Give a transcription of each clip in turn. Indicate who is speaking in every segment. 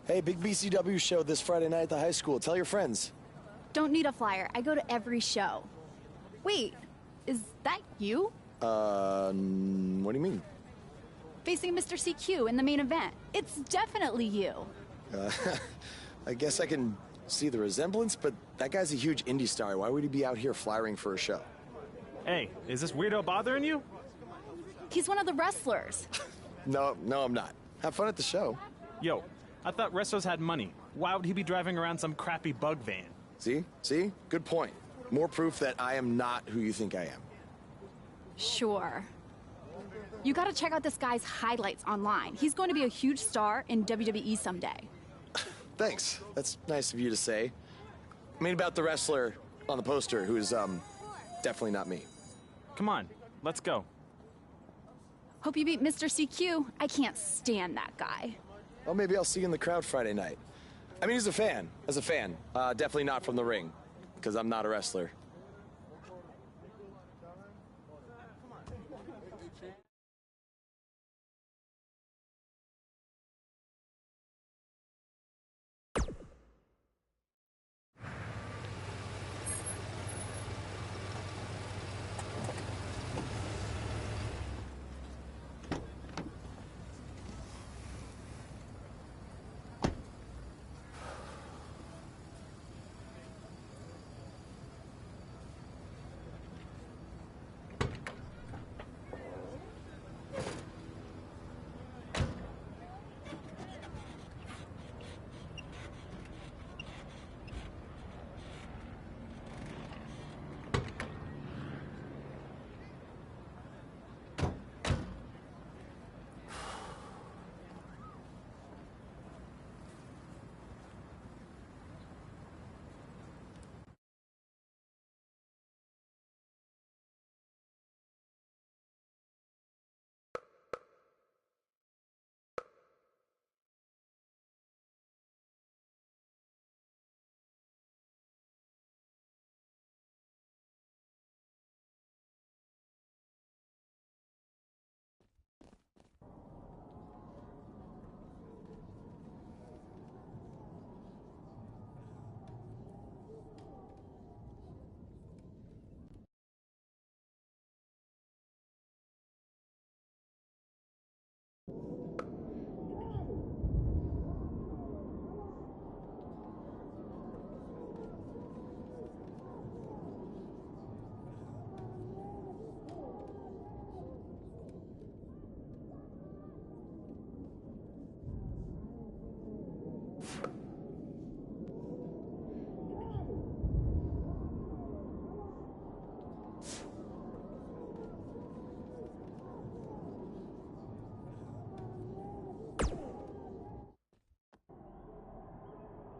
Speaker 1: Hey, big BCW show this Friday night at the high school. Tell your friends.
Speaker 2: Don't need a flyer. I go to every show. Wait, is that you?
Speaker 1: What do you mean?
Speaker 2: Facing Mr. CQ in the main event. It's definitely you.
Speaker 1: I guess I can see the resemblance, but that guy's a huge indie star. Why would he be out here flyering for a show?
Speaker 3: Hey, is this weirdo bothering you?
Speaker 2: He's one of the wrestlers.
Speaker 1: No, I'm not. Have fun at the show.
Speaker 3: Yo, I thought wrestlers had money. Why would he be driving around some crappy bug van?
Speaker 1: See? Good point. More proof that I am not who you think I am.
Speaker 2: Sure. You gotta check out this guy's highlights online. He's going to be a huge star in WWE someday.
Speaker 1: Thanks. That's nice of you to say. I mean about the wrestler on the poster who's, definitely not me.
Speaker 3: Come on, let's go.
Speaker 2: Hope you beat Mr. CQ. I can't stand that guy.
Speaker 1: Well, maybe I'll see you in the crowd Friday night. I mean, as a fan. Definitely not from the ring, because I'm not a wrestler.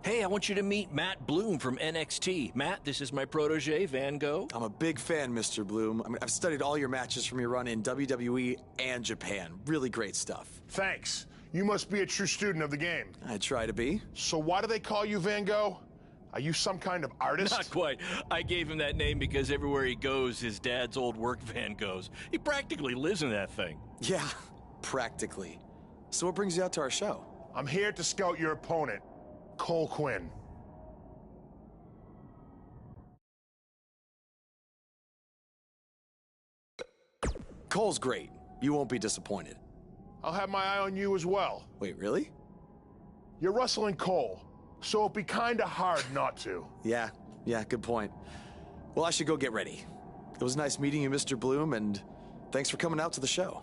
Speaker 4: Hey, I want you to meet Matt Bloom from NXT. Matt, this is my protege, Van Gogh.
Speaker 1: I'm a big fan, Mr. Bloom. I mean, I've studied all your matches from your run in WWE and Japan. Really great stuff.
Speaker 5: Thanks. You must be a true student of the game.
Speaker 1: I try to be.
Speaker 5: So why do they call you Van Gogh? Are you some kind of artist?
Speaker 4: Not quite. I gave him that name because everywhere he goes, his dad's old work van goes. He practically lives in that thing.
Speaker 1: Yeah, practically. So what brings you out to our show?
Speaker 5: I'm here to scout your opponent, Cole Quinn.
Speaker 1: Cole's great. You won't be disappointed.
Speaker 5: I'll have my eye on you as well.
Speaker 1: Wait, really?
Speaker 5: You're wrestling Cole, so it'd be kinda hard not to.
Speaker 1: Yeah, good point. Well, I should go get ready. It was nice meeting you, Mr. Bloom, and thanks for coming out to the show.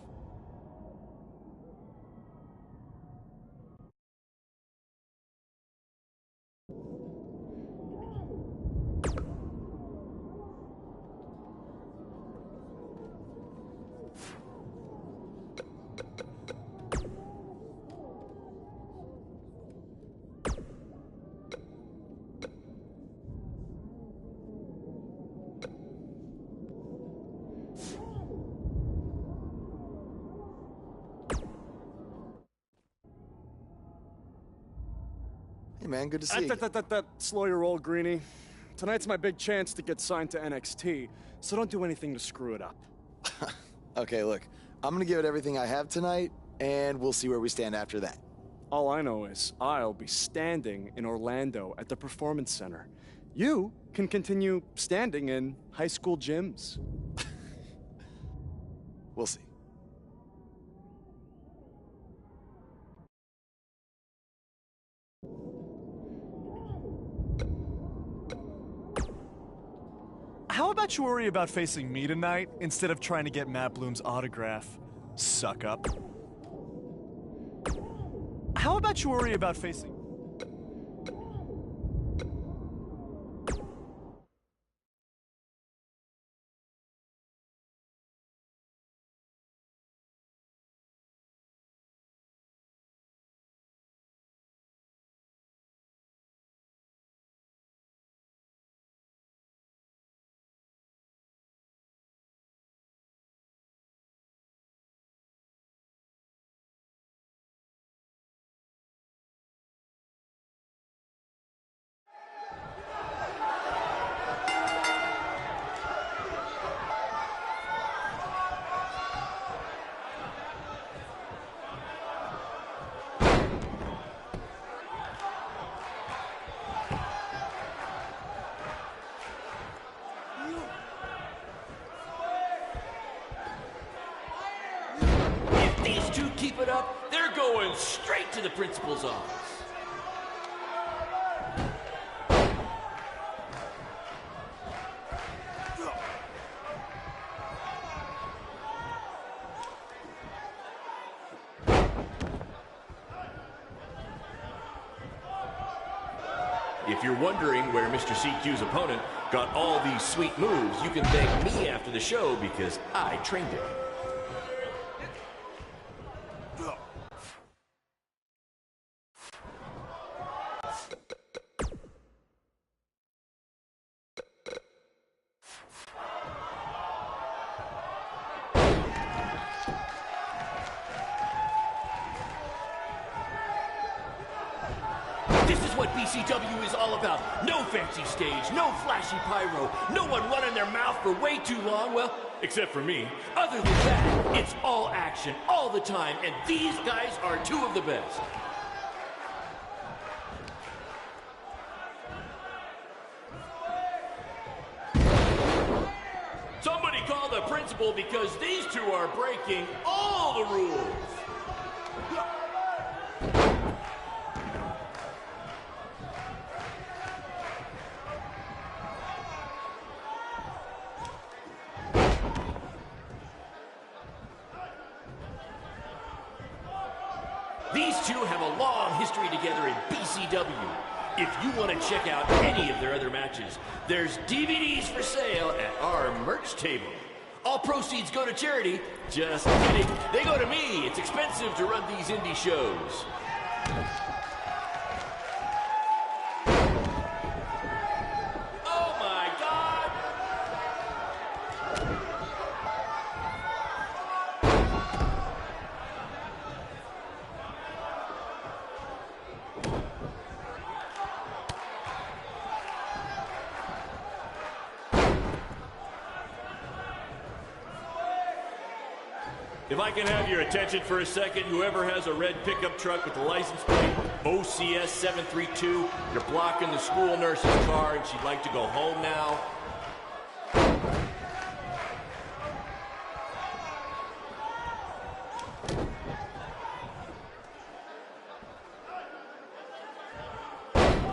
Speaker 1: Hey, man, good to see you.
Speaker 6: Slow your roll, Greenie. Tonight's my big chance to get signed to NXT, so don't do anything to screw it up.
Speaker 1: Okay, look, I'm gonna give it everything I have tonight, and we'll see where we stand after that.
Speaker 6: All I know is I'll be standing in Orlando at the Performance Center. You can continue standing in high school gyms.
Speaker 1: We'll see.
Speaker 7: How about you worry about facing me tonight instead of trying to get Matt Bloom's autograph, suck up? How about you worry about facing...
Speaker 4: If these two keep it up, they're going straight to the principal's office. If you're wondering where Mr. CQ's opponent got all these sweet moves, you can thank me after the show because I trained him. This is what BCW is all about. No fancy stage, no flashy pyro, no one running their mouth for way too long, well, except for me. Other than that, it's all action, all the time, and these guys are two of the best. Somebody call the principal because these two are breaking all the rules. These two have a long history together in BCW. If you want to check out any of their other matches, there's DVDs for sale at our merch table. All proceeds go to charity. Just kidding. They go to me. It's expensive to run these indie shows. Oh my God! If I can have your attention for a second, whoever has a red pickup truck with the license plate OCS 732, you're blocking the school nurse's car and she'd like to go home now.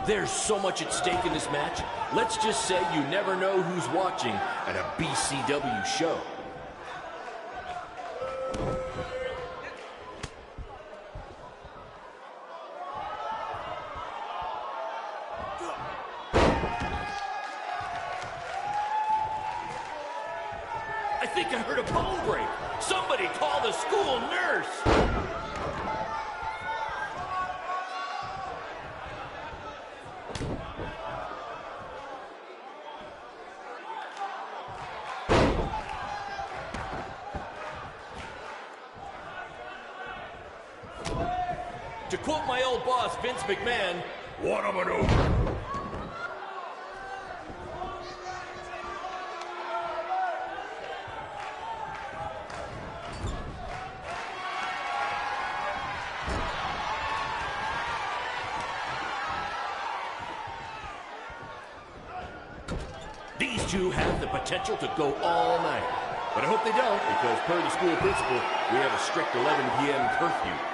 Speaker 4: There's so much at stake in this match. Let's just say you never know who's watching at a BCW show. I think I heard a bone break. Somebody call the school nurse. To quote my old boss, Vince McMahon, what a maneuver. two have the potential to go all night. But I hope they don't, because per the school principal, we have a strict 11 p.m. curfew.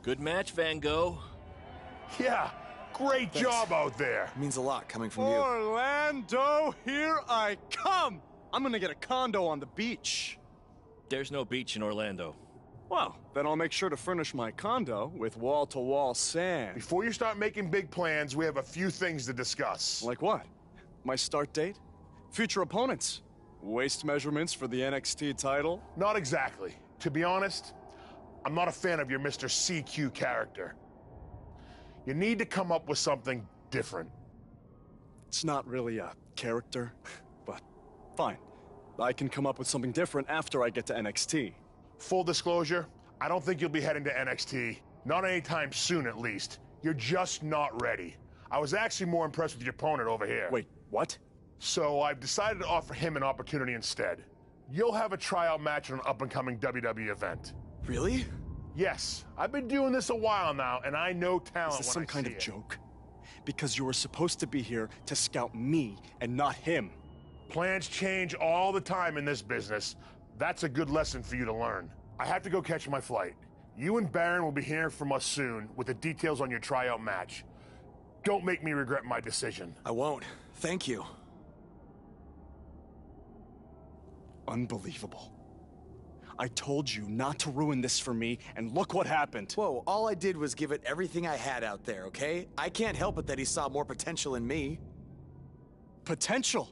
Speaker 4: Good match, Van Gogh.
Speaker 5: Yeah, great
Speaker 1: Thanks.
Speaker 5: job out there.
Speaker 1: It means a lot coming from you.
Speaker 6: Orlando, here I come! I'm gonna get a condo on the beach.
Speaker 4: There's no beach in Orlando.
Speaker 6: Well, then I'll make sure to furnish my condo with wall-to-wall sand.
Speaker 5: Before you start making big plans, we have a few things to discuss.
Speaker 6: Like what? My start date? Future opponents? Waist measurements for the NXT title?
Speaker 5: Not exactly. To be honest, I'm not a fan of your Mr. CQ character. You need to come up with something different.
Speaker 6: It's not really a character, but fine. I can come up with something different after I get to NXT.
Speaker 5: Full disclosure, I don't think you'll be heading to NXT. Not anytime soon, at least. You're just not ready. I was actually more impressed with your opponent over here.
Speaker 6: Wait, what?
Speaker 5: So I've decided to offer him an opportunity instead. You'll have a tryout match on an up-and-coming WWE event.
Speaker 1: Really?
Speaker 5: Yes, I've been doing this a while now, and I know talent
Speaker 6: Is this
Speaker 5: when
Speaker 6: some kind
Speaker 5: I
Speaker 6: of
Speaker 5: see it.
Speaker 6: joke? Because you were supposed to be here to scout me and not him.
Speaker 5: Plans change all the time in this business. That's a good lesson for you to learn. I have to go catch my flight. You and Baron will be hearing from us soon with the details on your tryout match. Don't make me regret my decision.
Speaker 1: I won't. Thank you.
Speaker 6: Unbelievable. I told you not to ruin this for me, and look what happened.
Speaker 1: Whoa, all I did was give it everything I had out there, okay? I can't help it that he saw more potential in me.
Speaker 6: Potential?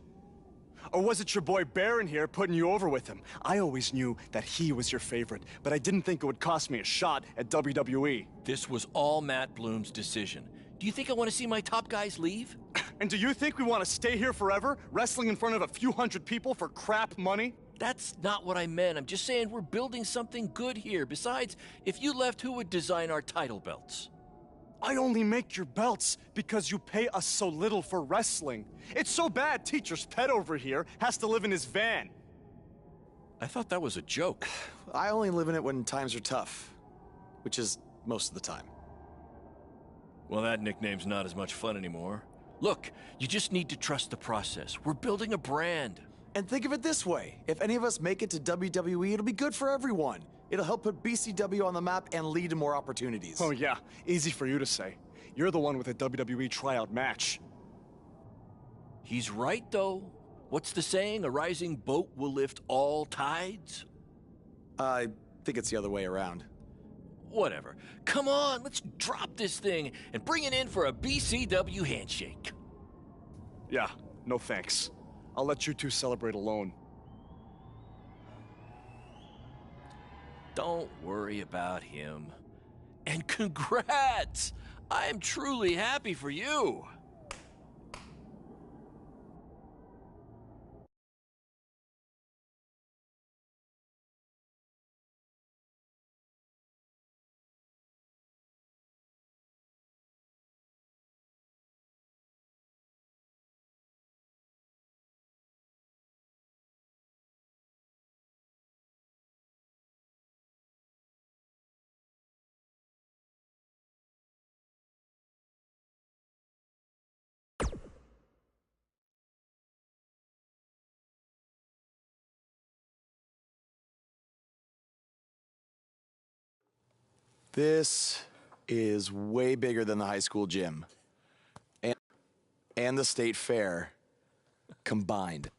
Speaker 6: Or was it your boy Baron here putting you over with him? I always knew that he was your favorite, but I didn't think it would cost me a shot at WWE.
Speaker 4: This was all Matt Bloom's decision. Do you think I want to see my top guys leave?
Speaker 6: And do you think we want to stay here forever, wrestling in front of a few hundred people for crap money?
Speaker 4: That's not what I meant. I'm just saying we're building something good here. Besides, if you left, who would design our title belts?
Speaker 6: I only make your belts because you pay us so little for wrestling. It's so bad Teacher's pet over here has to live in his van.
Speaker 4: I thought that was a joke.
Speaker 1: I only live in it when times are tough, which is most of the time.
Speaker 4: Well, that nickname's not as much fun anymore. Look, you just need to trust the process. We're building a brand.
Speaker 1: And think of it this way. If any of us make it to WWE, it'll be good for everyone. It'll help put BCW on the map and lead to more opportunities.
Speaker 6: Oh yeah, easy for you to say. You're the one with a WWE tryout match.
Speaker 4: He's right, though. What's the saying? A rising boat will lift all tides?
Speaker 1: I think it's the other way around.
Speaker 4: Whatever. Come on, let's drop this thing and bring it in for a BCW handshake.
Speaker 6: Yeah, no thanks. I'll let you two celebrate alone.
Speaker 4: Don't worry about him. And congrats! I am truly happy for you.
Speaker 1: This is way bigger than the high school gym. And the state fair combined.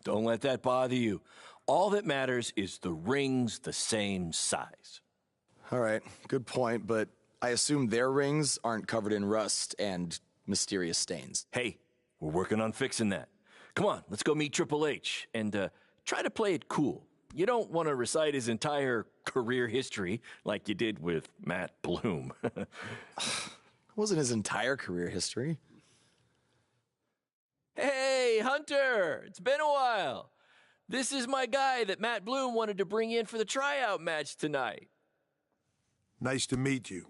Speaker 4: Don't let that bother you. All that matters is the ring's the same size.
Speaker 1: All right, good point, but I assume their rings aren't covered in rust and mysterious stains.
Speaker 4: Hey, we're working on fixing that. Come on, let's go meet Triple H and try to play it cool. You don't want to recite his entire career history like you did with Matt Bloom.
Speaker 1: It wasn't his entire career history.
Speaker 4: Hey, Hunter! It's been a while. This is my guy that Matt Bloom wanted to bring in for the tryout match tonight.
Speaker 5: Nice to meet you.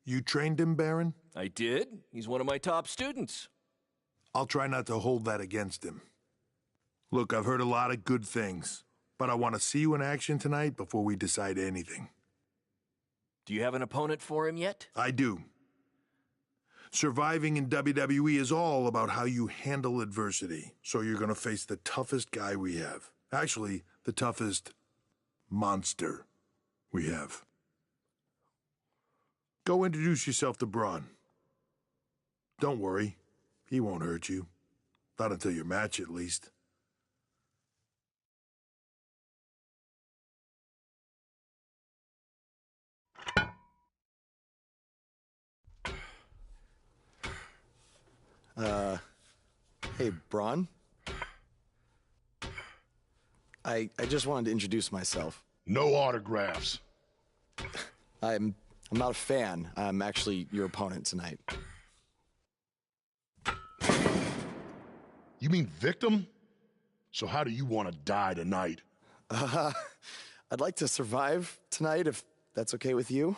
Speaker 5: You trained him, Baron?
Speaker 4: I did. He's one of my top students.
Speaker 5: I'll try not to hold that against him. Look, I've heard a lot of good things, but I want to see you in action tonight before we decide anything.
Speaker 4: Do you have an opponent for him yet?
Speaker 5: I do. Surviving in WWE is all about how you handle adversity. So you're going to face the toughest guy we have. Actually, the toughest monster we have. Go introduce yourself to Braun. Don't worry, he won't hurt you. Not until your match, at least.
Speaker 1: Hey, Braun? I just wanted to introduce myself.
Speaker 8: No autographs.
Speaker 1: I'm not a fan. I'm actually your opponent tonight.
Speaker 8: You mean victim? So how do you want to die tonight?
Speaker 1: I'd like to survive tonight, if that's okay with you.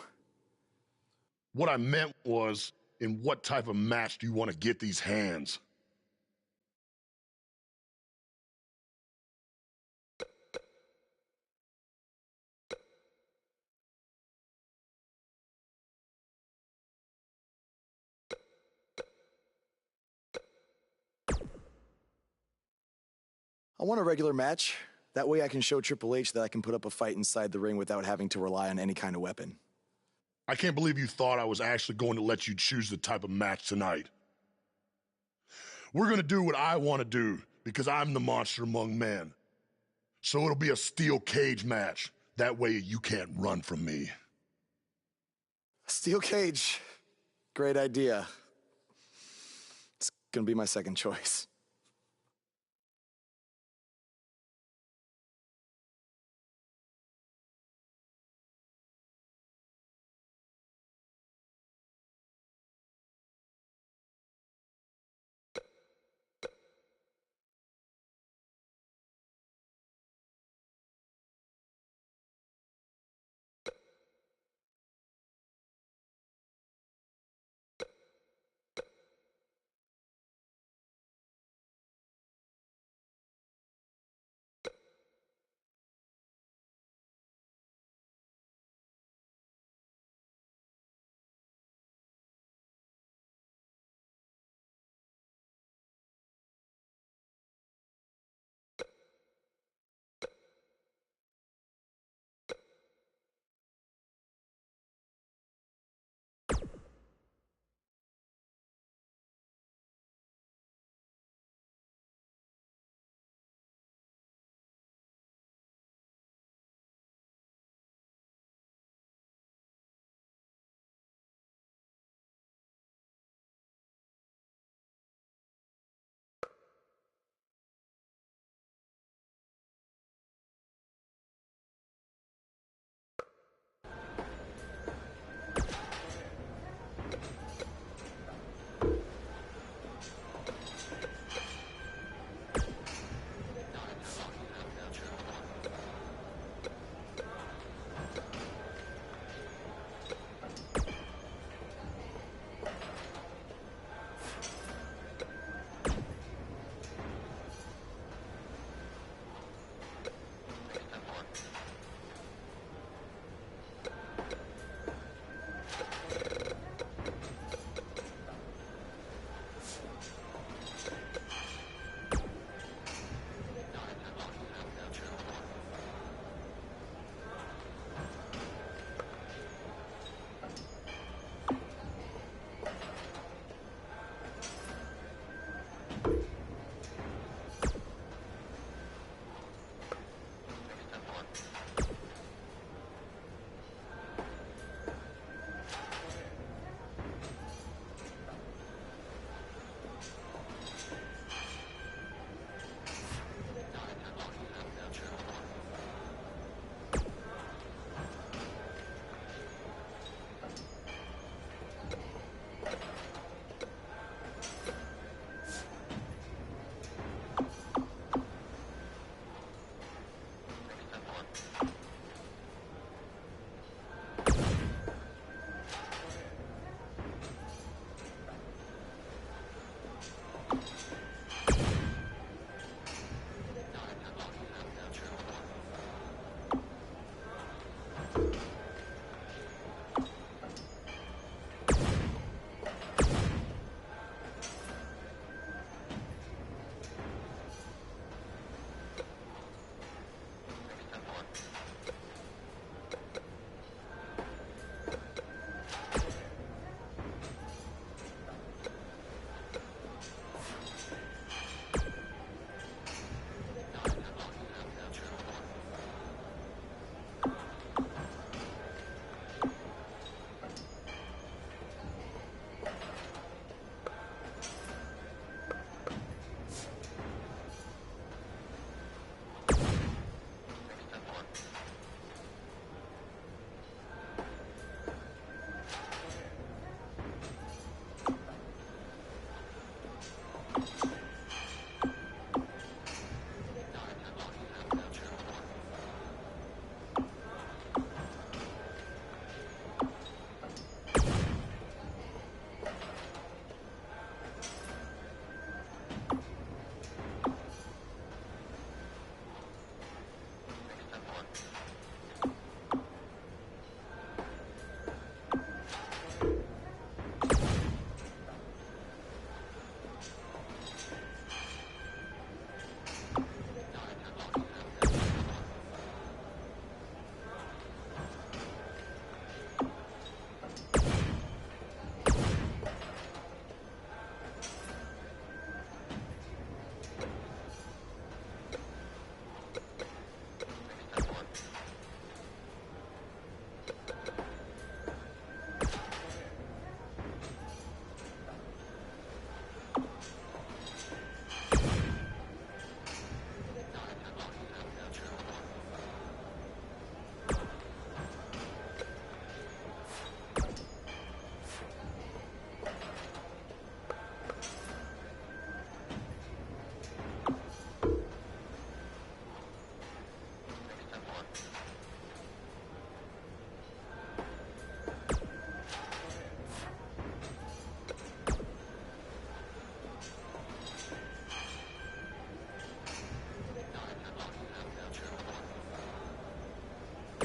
Speaker 8: What I meant was, in what type of match do you want to get these hands?
Speaker 1: I want a regular match. That way I can show Triple H that I can put up a fight inside the ring without having to rely on any kind of weapon.
Speaker 8: I can't believe you thought I was actually going to let you choose the type of match tonight. We're going to do what I want to do, because I'm the monster among men. So it'll be a steel cage match. That way you can't run from me.
Speaker 1: Steel cage. Great idea. It's gonna be my second choice.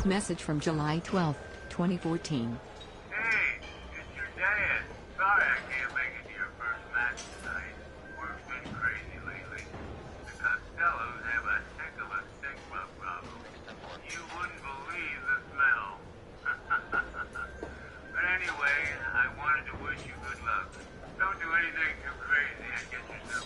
Speaker 9: message from July 12, 2014.
Speaker 10: Hey, it's your dad. Sorry I can't make it to your first match tonight. Work's been crazy lately. The Costellos have a heck of a stigma problem. You wouldn't believe the smell. But anyway, I wanted to wish you good luck. Don't do anything too crazy and get yourself...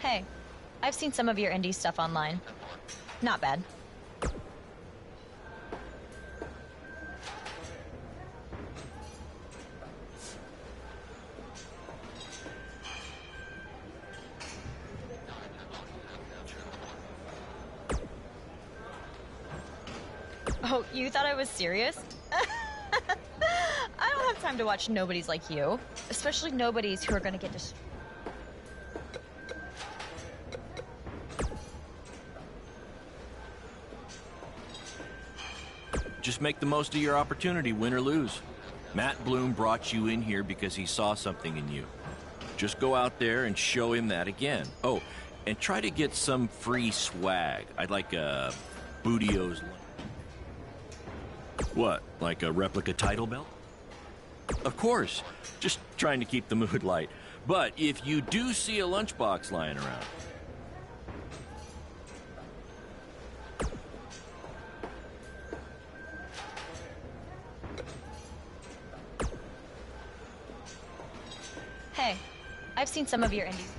Speaker 11: Hey, I've seen some of your indie stuff online. Not bad. Oh, you thought I was serious? I don't have time to watch nobodies like you. Especially nobodies who are gonna get destroyed.
Speaker 4: Just make the most of your opportunity, win or lose. Matt Bloom brought you in here because he saw something in you. Just go out there and show him that again. Oh, and try to get some free swag. I'd like a Bootio's... What, like a replica title belt? Of course, just trying to keep the mood light. But if you do see a lunchbox lying around...
Speaker 11: Hey, I've seen some of your indies.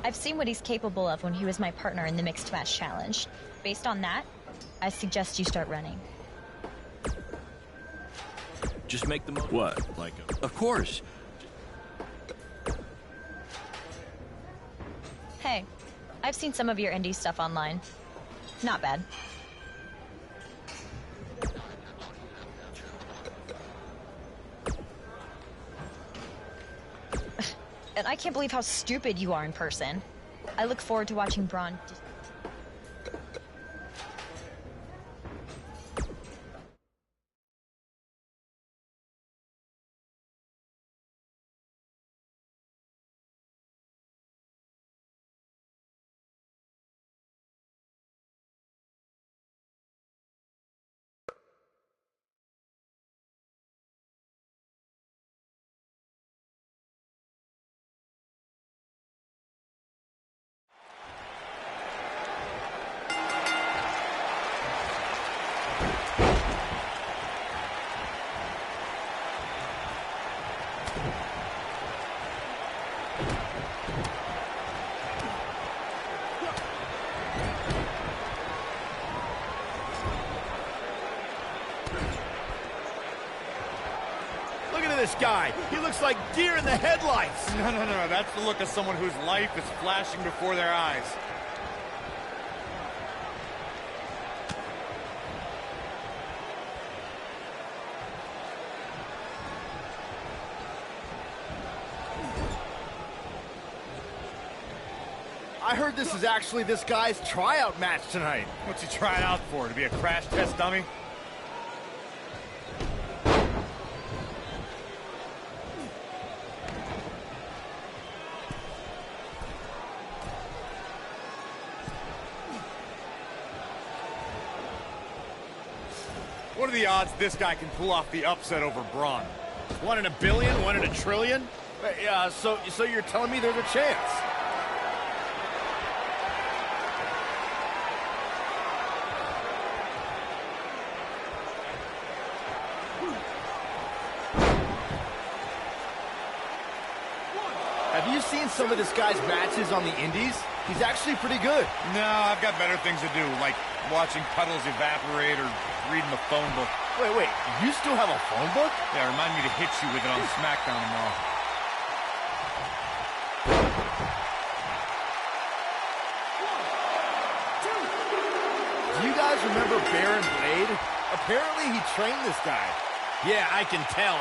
Speaker 11: I've seen what he's capable of when he was my partner in the Mixed Match Challenge. Based on that, I suggest you start running.
Speaker 4: Just make the most... What? Like a... Of course.
Speaker 11: Hey, I've seen some of your indie stuff online. Not bad. And I can't believe how stupid you are in person. I look forward to watching Braun...
Speaker 12: This guy, he looks like deer in the headlights.
Speaker 13: No, that's the look of someone whose life is flashing before their eyes.
Speaker 12: I heard this is actually this guy's tryout match tonight.
Speaker 13: What's he trying out for, to be a crash test dummy? What are the odds this guy can pull off the upset over Braun?
Speaker 12: 1 in a billion, 1 in a trillion? Yeah, so you're telling me there's a chance? Have you seen some of this guy's matches on the indies? He's actually pretty good.
Speaker 13: No, I've got better things to do, like watching puddles evaporate or reading the phone book.
Speaker 12: Wait, you still have a phone book?
Speaker 13: Yeah, remind me to hit you with it on SmackDown tomorrow.
Speaker 12: Do you guys remember Baron Blade? Apparently he trained this guy. Yeah, I can tell.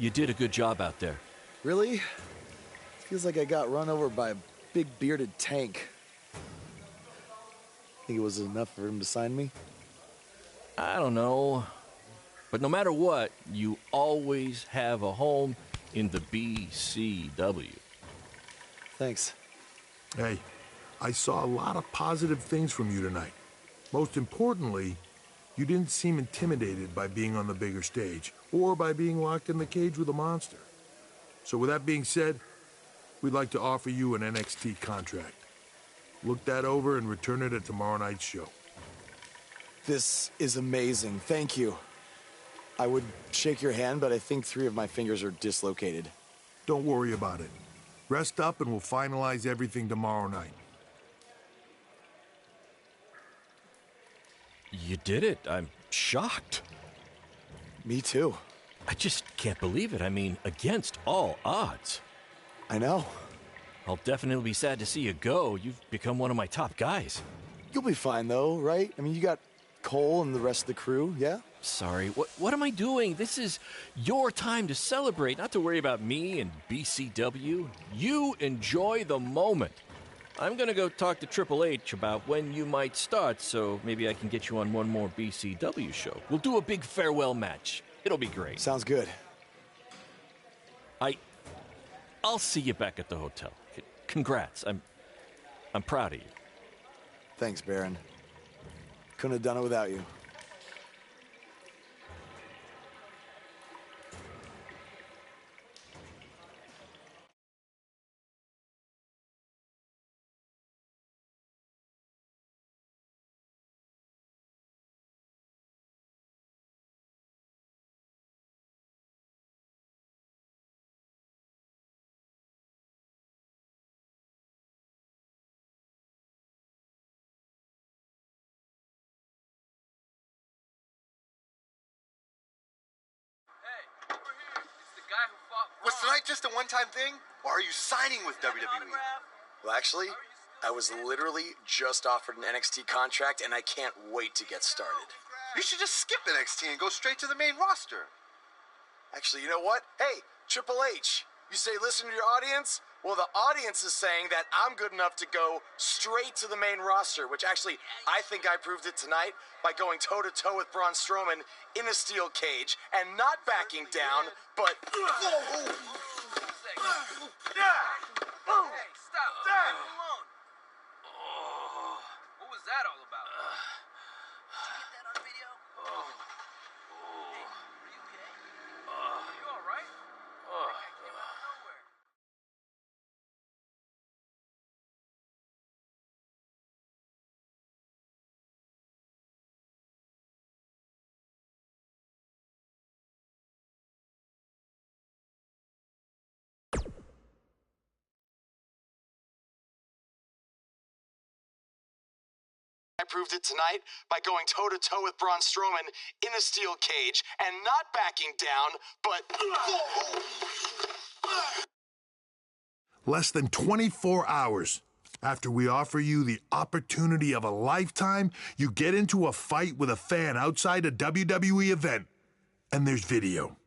Speaker 4: You did a good job out there.
Speaker 1: Really? Feels like I got run over by a big bearded tank. Think it was enough for him to sign me?
Speaker 4: I don't know. But no matter what, you always have a home in the BCW.
Speaker 1: Thanks.
Speaker 14: Hey, I saw a lot of positive things from you tonight. Most importantly, you didn't seem intimidated by being on the bigger stage or by being locked in the cage with a monster. So with that being said, we'd like to offer you an NXT contract. Look that over and return it at tomorrow night's show.
Speaker 1: This is amazing. Thank you. I would shake your hand, but I think 3 of my fingers are dislocated.
Speaker 14: Don't worry about it. Rest up and we'll finalize everything tomorrow night.
Speaker 4: You did it. I'm shocked.
Speaker 1: Me too.
Speaker 4: I just can't believe it. I mean, against all odds.
Speaker 1: I know.
Speaker 4: I'll definitely be sad to see you go. You've become one of my top guys.
Speaker 1: You'll be fine, though, right? I mean, you got Cole and the rest of the crew, yeah?
Speaker 4: Sorry, what am I doing? This is your time to celebrate, not to worry about me and BCW. You enjoy the moment. I'm gonna go talk to Triple H about when you might start, so maybe I can get you on one more BCW show. We'll do a big farewell match. It'll be great.
Speaker 1: Sounds good.
Speaker 4: I'll see you back at the hotel. Congrats. I'm proud of you.
Speaker 1: Thanks, Baron. Couldn't have done it without you.
Speaker 15: Was tonight just a one-time thing, or are you signing with WWE?
Speaker 1: Well, actually, I was literally just offered an NXT contract, and I can't wait to get started.
Speaker 15: You should just skip NXT and go straight to the main roster.
Speaker 1: Actually, you know what? Hey, Triple H, you say listen to your audience? Well, the audience is saying that I'm good enough to go straight to the main roster, which actually, I think I proved it tonight by going toe-to-toe with Braun Strowman in a steel cage and not backing down, but...
Speaker 16: Hey, stop. Leave him alone. What was that all about? Did you get that on video? Hey, are you okay? Are you all right? That guy came out of nowhere.
Speaker 1: I proved it tonight by going toe-to-toe with Braun Strowman in a steel cage and not backing down, but...
Speaker 14: Less than 24 hours after we offer you the opportunity of a lifetime, you get into a fight with a fan outside a WWE event, and there's video.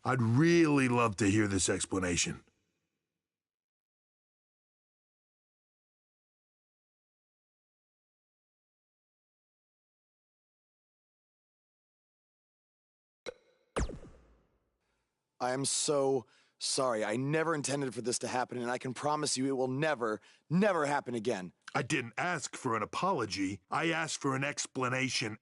Speaker 14: I'd really love to hear this explanation.
Speaker 1: I am so sorry. I never intended for this to happen, and I can promise you it will never, never happen again.
Speaker 14: I didn't ask for an apology. I asked for an explanation.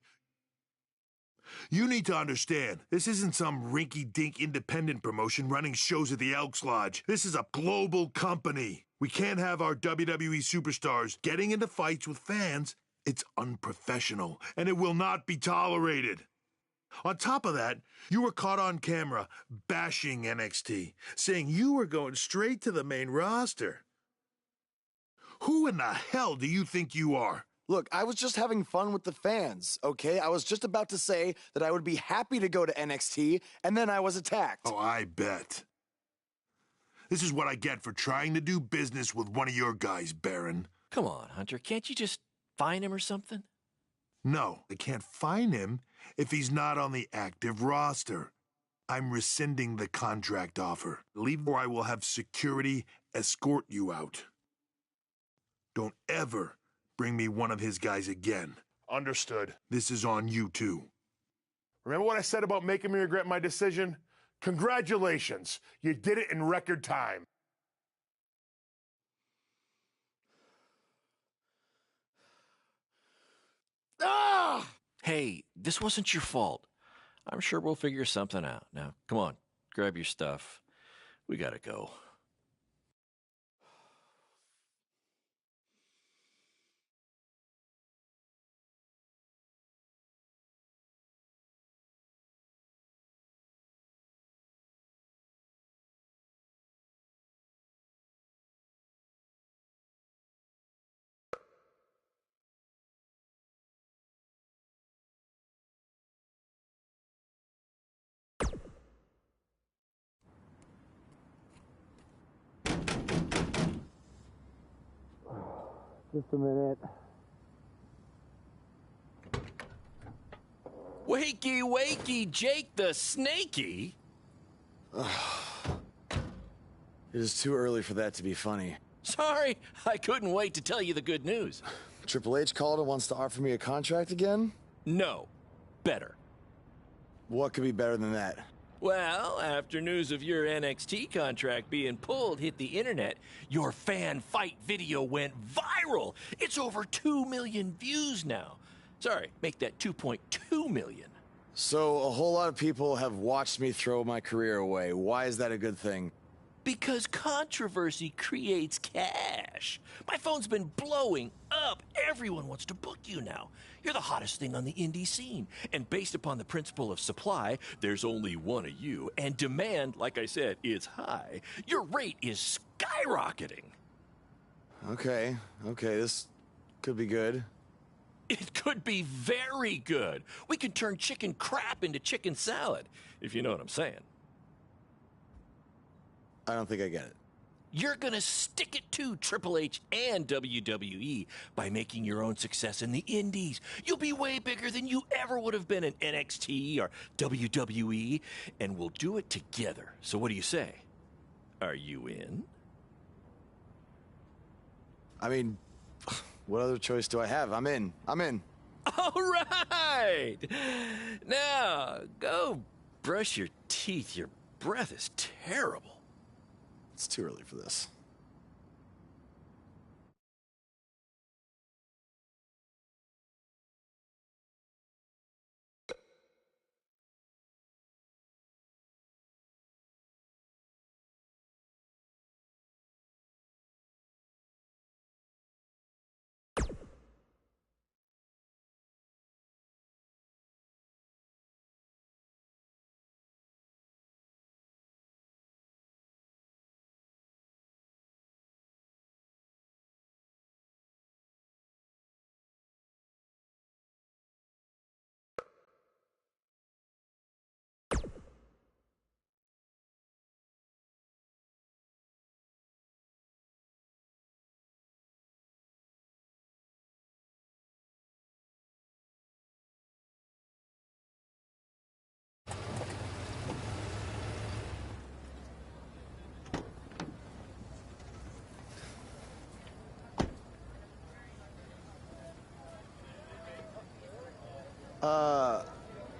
Speaker 14: You need to understand, this isn't some rinky-dink independent promotion running shows at the Elks Lodge. This is a global company. We can't have our WWE superstars getting into fights with fans. It's unprofessional, and it will not be tolerated. On top of that, you were caught on camera bashing NXT, saying you were going straight to the main roster. Who in the hell do you think you are?
Speaker 1: Look, I was just having fun with the fans, okay? I was just about to say that I would be happy to go to NXT, and then I was attacked.
Speaker 14: Oh, I bet. This is what I get for trying to do business with one of your guys, Baron.
Speaker 4: Come on, Hunter. Can't you just fine him or something?
Speaker 14: No, they can't fine him if he's not on the active roster. I'm rescinding the contract offer. Leave or I will have security escort you out. Don't ever bring me one of his guys again.
Speaker 5: Understood.
Speaker 14: This is on you, too.
Speaker 5: Remember what I said about making me regret my decision? Congratulations. You did it in record time.
Speaker 4: Ah! Hey, this wasn't your fault. I'm sure we'll figure something out. Now, come on, grab your stuff. We gotta go.
Speaker 1: Just a minute.
Speaker 4: Wakey, wakey, Jake the Snakey.
Speaker 6: It is too early for that to be funny.
Speaker 4: Sorry, I couldn't wait to tell you the good news.
Speaker 6: Triple H called and wants to offer me a contract again?
Speaker 4: No, better.
Speaker 6: What could be better than that?
Speaker 4: Well, after news of your NXT contract being pulled hit the internet, your fan fight video went viral. It's over 2 million views now. Sorry, make that 2.2 million.
Speaker 6: So a whole lot of people have watched me throw my career away. Why is that a good thing?
Speaker 4: Because controversy creates cash. My phone's been blowing up. Everyone wants to book you now. You're the hottest thing on the indie scene. And based upon the principle of supply, there's only one of you. And demand, like I said, is high. Your rate is skyrocketing.
Speaker 6: Okay, this could be good.
Speaker 4: It could be very good. We can turn chicken crap into chicken salad, if you know what I'm saying.
Speaker 6: I don't think I get it.
Speaker 4: You're gonna stick it to Triple H and WWE by making your own success in the indies. You'll be way bigger than you ever would have been in NXT or WWE, and we'll do it together. So what do you say? Are you in?
Speaker 6: I mean, what other choice do I have? I'm in.
Speaker 4: All right! Now, go brush your teeth. Your breath is terrible.
Speaker 6: It's too early for this.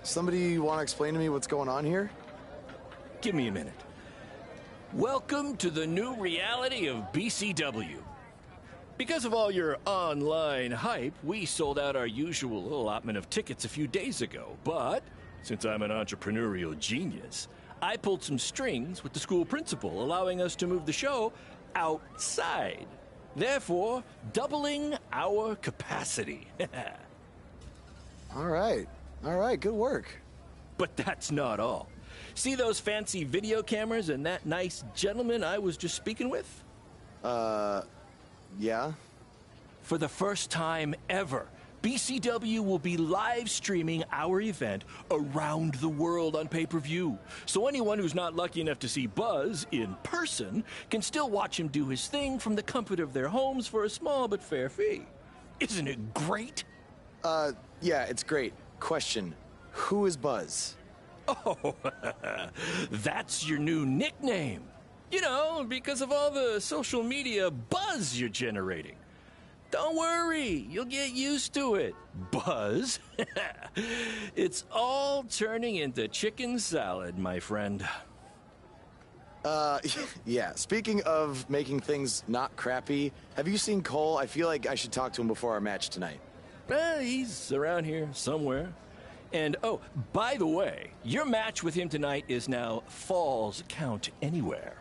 Speaker 6: Somebody want to explain to me what's going on here?
Speaker 4: Give me a minute. Welcome to the new reality of BCW. Because of all your online hype, we sold out our usual allotment of tickets a few days ago. But since I'm an entrepreneurial genius, I pulled some strings with the school principal, allowing us to move the show outside. Therefore, doubling our capacity.
Speaker 6: All right, good work.
Speaker 4: But that's not all. See those fancy video cameras and that nice gentleman I was just speaking with?
Speaker 6: Yeah?
Speaker 4: For the first time ever, BCW will be live streaming our event around the world on pay-per-view. So anyone who's not lucky enough to see Buzz in person can still watch him do his thing from the comfort of their homes for a small but fair fee. Isn't it great?
Speaker 6: Yeah, it's great. Question, who is Buzz?
Speaker 4: Oh, that's your new nickname. You know, because of all the social media buzz you're generating. Don't worry, you'll get used to it. Buzz? It's all turning into chicken salad, my friend.
Speaker 1: Yeah, speaking of making things not crappy, have you seen Cole? I feel like I should talk to him before our match tonight.
Speaker 4: He's around here somewhere. And, oh, by the way, your match with him tonight is now Falls Count Anywhere.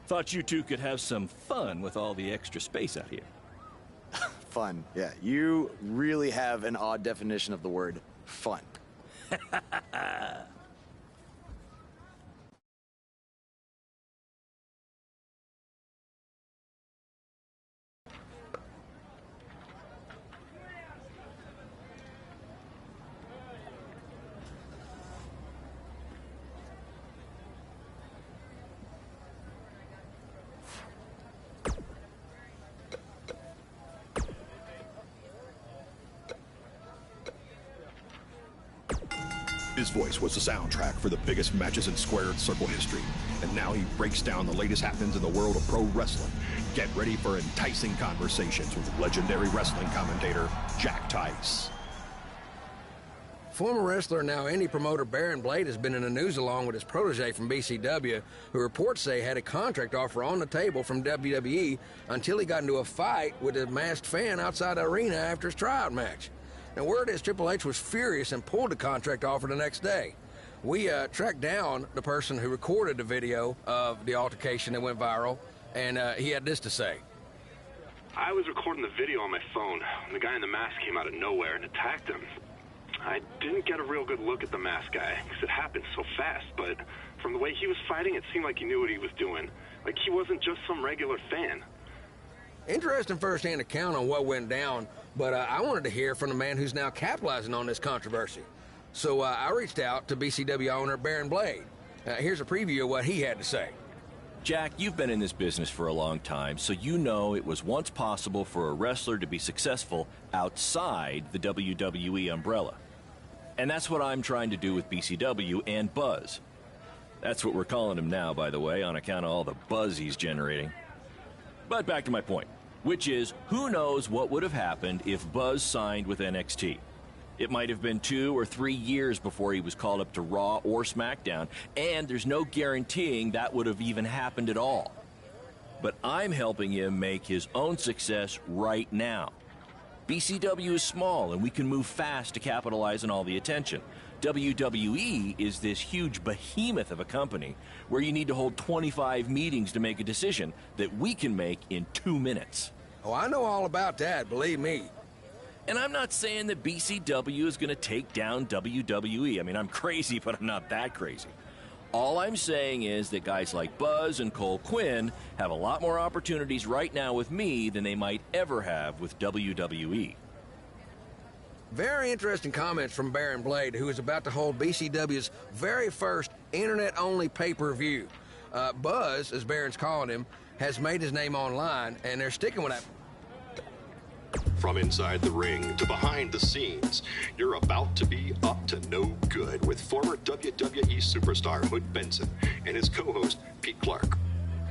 Speaker 4: Thought you two could have some fun with all the extra space out here.
Speaker 1: Fun, yeah. You really have an odd definition of the word fun.
Speaker 17: His voice was the soundtrack for the biggest matches in squared circle history, and now he breaks down the latest happenings in the world of pro wrestling. Get ready for enticing conversations with legendary wrestling commentator Jack Tice.
Speaker 18: Former wrestler, now indie promoter Baron Blade has been in the news along with his protege from BCW, who reports say had a contract offer on the table from WWE until he got into a fight with a masked fan outside the arena after his tryout match. Now, word is Triple H was furious and pulled the contract offer the next day. We tracked down the person who recorded the video of the altercation that went viral, and he had this to say.
Speaker 19: I was recording the video on my phone when the guy in the mask came out of nowhere and attacked him. I didn't get a real good look at the masked guy because it happened so fast, but from the way he was fighting, it seemed like he knew what he was doing. Like he wasn't just some regular fan.
Speaker 18: Interesting first-hand account on what went down, but I wanted to hear from the man who's now capitalizing on this controversy. So I reached out to BCW owner Baron Blade. Here's a preview of what he had to say.
Speaker 4: Jack, you've been in this business for a long time, so you know it was once possible for a wrestler to be successful outside the WWE umbrella. And that's what I'm trying to do with BCW and Buzz. That's what we're calling him now, by the way, on account of all the buzz he's generating. But back to my point, which is, who knows what would have happened if Buzz signed with NXT? It might have been 2 or 3 years before he was called up to Raw or SmackDown, and there's no guaranteeing that would have even happened at all. But I'm helping him make his own success right now. BCW is small, and we can move fast to capitalize on all the attention. WWE is this huge behemoth of a company where you need to hold 25 meetings to make a decision that we can make in 2 minutes.
Speaker 18: Oh, I know all about that, believe me.
Speaker 4: And I'm not saying that BCW is going to take down WWE. I mean, I'm crazy, but I'm not that crazy. All I'm saying is that guys like Buzz and Cole Quinn have a lot more opportunities right now with me than they might ever have with WWE.
Speaker 18: Very interesting comments from Baron Blade, who is about to hold BCW's very first internet-only pay-per-view. Buzz, as Baron's calling him, has made his name online, and they're sticking with that.
Speaker 17: From inside the ring to behind the scenes, you're about to be up to no good with former WWE superstar Hood Benson and his co-host Pete Clark.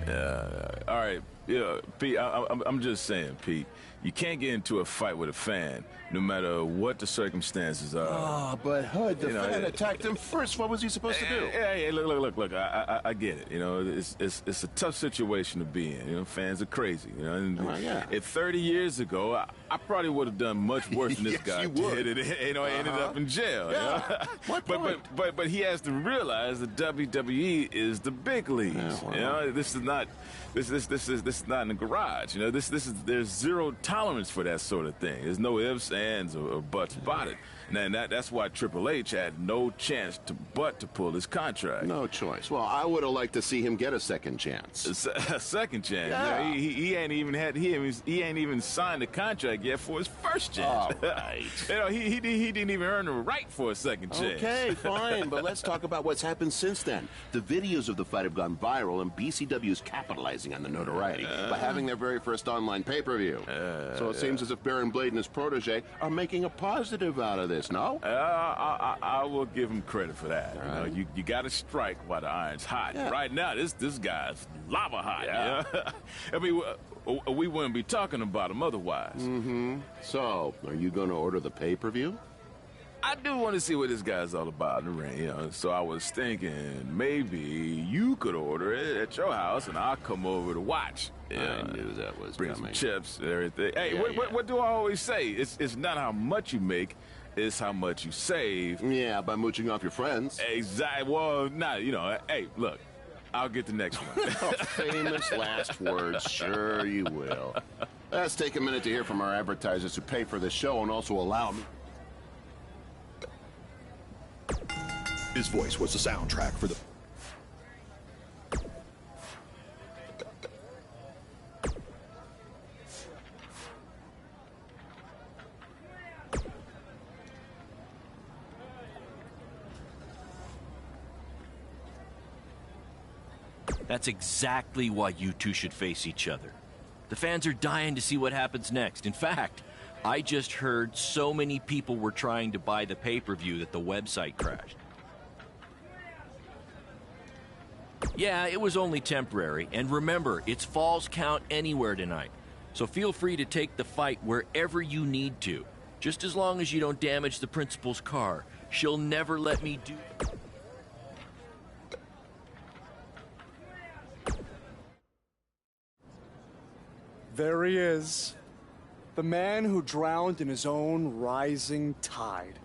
Speaker 20: All right, yeah, Pete, I'm just saying, Pete, you can't get into a fight with a fan, no matter what the circumstances are.
Speaker 21: Oh, but Hood, the fan attacked him first. What was he supposed to do?
Speaker 20: Hey, look, I get it. You know, it's a tough situation to be in. You know, fans are crazy. You know, and if 30 years ago, I probably would have done much worse than this guy did. And, I ended up in jail.
Speaker 21: Yeah.
Speaker 20: You know? But he has to realize that WWE is the big leagues. You know, this is not in the garage. You know, there's zero tolerance for that sort of thing. There's no ifs, ands, or buts about it. And that's why Triple H had no chance but to pull his contract.
Speaker 21: No choice. Well, I would have liked to see him get a second chance.
Speaker 20: A second chance?
Speaker 21: Yeah.
Speaker 20: You know, he ain't even signed the contract yet for his first chance.
Speaker 21: All right.
Speaker 20: You know, he didn't even earn the right for a second chance.
Speaker 21: Okay, fine, but let's talk about what's happened since then. The videos of the fight have gone viral, and BCW is capitalizing on the notoriety by having their very first online pay-per-view. So it seems as if Baron Blade and his protege are making a positive out of this. this, no?
Speaker 20: I will give him credit for that.
Speaker 21: All right.
Speaker 20: You got to strike while the iron's hot.
Speaker 21: Yeah.
Speaker 20: Right now, this guy's lava hot.
Speaker 21: Yeah.
Speaker 20: Yeah? I mean, we wouldn't be talking about him otherwise.
Speaker 21: Mm-hmm. So, are you going to order the pay-per-view?
Speaker 20: I do want to see what this guy's all about in the ring, you know. So I was thinking maybe you could order it at your house, and I'll come over to watch.
Speaker 21: I knew that was
Speaker 20: bring
Speaker 21: coming.
Speaker 20: some chips and everything. Hey,
Speaker 21: Yeah,
Speaker 20: what do I always say? It's not how much you make, it's how much you save.
Speaker 21: Yeah, by mooching off your friends.
Speaker 20: Exactly. Well, not, you know. Hey, look, I'll get the next one.
Speaker 21: Famous last words. Sure you will. Let's take a minute to hear from our advertisers who pay for this show and also allow me.
Speaker 17: His voice was the soundtrack for the...
Speaker 3: That's exactly why you two should face each other. The fans are dying to see what happens next. In fact, I just heard so many people were trying to buy the pay-per-view that the website crashed. Yeah, it was only temporary, and remember, it's Falls Count Anywhere tonight. So feel free to take the fight wherever you need to, just as long as you don't damage the principal's car. She'll never let me do...
Speaker 6: There he is. The man who drowned in his own rising tide.